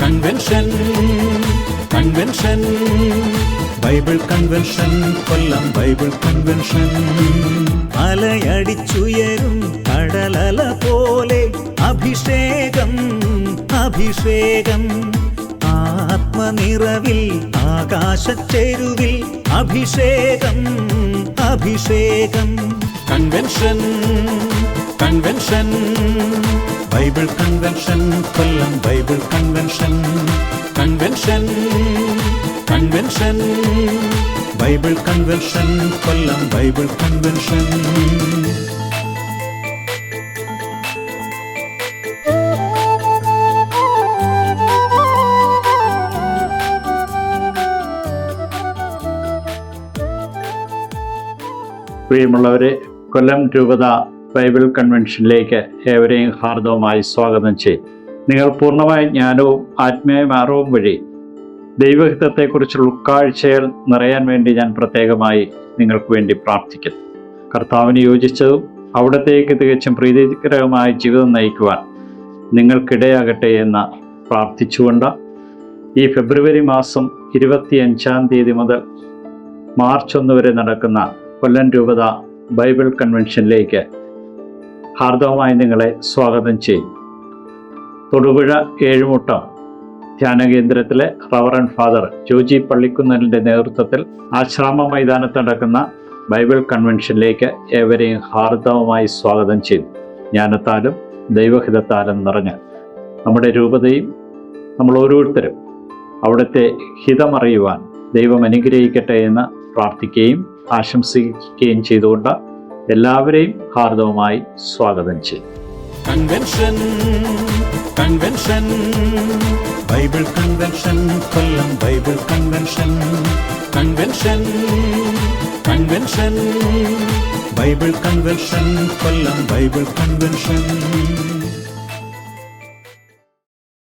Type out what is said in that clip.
Convention convention Bible convention Kollam Bible convention. അലയടിച്ചുയരും കടലല പോലെ അഭിഷേകം അഭിഷേകം. ആത്മനിറവിൽ ആകാശച്ചെരുവിൽ അഭിഷേകം അഭിഷേകം. Convention convention Bible convention Kollam Bible convention. Convention convention Bible convention Kollam Bible convention. പ്രിയമുള്ളവരെ, കൊല്ലം രൂപത ബൈബിൾ കൺവെൻഷനിലേക്ക് ഏവരെയും ഹാർദവമായി സ്വാഗതം ചെയ്യും. നിങ്ങൾ പൂർണ്ണമായ ജ്ഞാനവും ആത്മീയ അറിവും വഴി ദൈവഹിതത്തെക്കുറിച്ചുള്ള ഉൾക്കാഴ്ചകൾ നിറയാൻ വേണ്ടി ഞാൻ പ്രത്യേകമായി നിങ്ങൾക്ക് വേണ്ടി പ്രാർത്ഥിക്കുന്നു. കർത്താവിന് യോജിച്ചതും അവിടത്തേക്ക് തികച്ചും പ്രീതികരമായ ജീവിതം നയിക്കുവാൻ നിങ്ങൾക്കിടയാകട്ടെ എന്ന് പ്രാർത്ഥിച്ചുകൊണ്ട് ഈ ഫെബ്രുവരി മാസം 25 മുതൽ മാർച്ച് 1 വരെ നടക്കുന്ന കൊല്ലം രൂപത ബൈബിൾ കൺവെൻഷനിലേക്ക് ഹാർദവമായി നിങ്ങളെ സ്വാഗതം ചെയ്യും. തൊടുപുഴ ഏഴുമുട്ടം ധ്യാനകേന്ദ്രത്തിലെ റവറൻഡ് ഫാദർ ജോജി പള്ളിക്കുന്നലിൻ്റെ നേതൃത്വത്തിൽ ആശ്രാമ മൈതാനത്ത് നടക്കുന്ന ബൈബിൾ കൺവെൻഷനിലേക്ക് ഏവരെയും ഹാർദവമായി സ്വാഗതം ചെയ്തു. ജ്ഞാനത്താലും ദൈവഹിതത്താലും നിറഞ്ഞ് നമ്മുടെ രൂപതയും നമ്മൾ ഓരോരുത്തരും അവിടുത്തെ ഹിതമറിയുവാൻ ദൈവം അനുഗ്രഹിക്കട്ടെ എന്ന് പ്രാർത്ഥിക്കുകയും ആശംസിക്കുകയും ചെയ്തുകൊണ്ട് എല്ലാവരെയും ഹാർദവമായി സ്വാഗതം ചെയ്യും. Convention convention Bible convention Kollam Bible convention. Convention convention Bible convention Kollam Bible convention.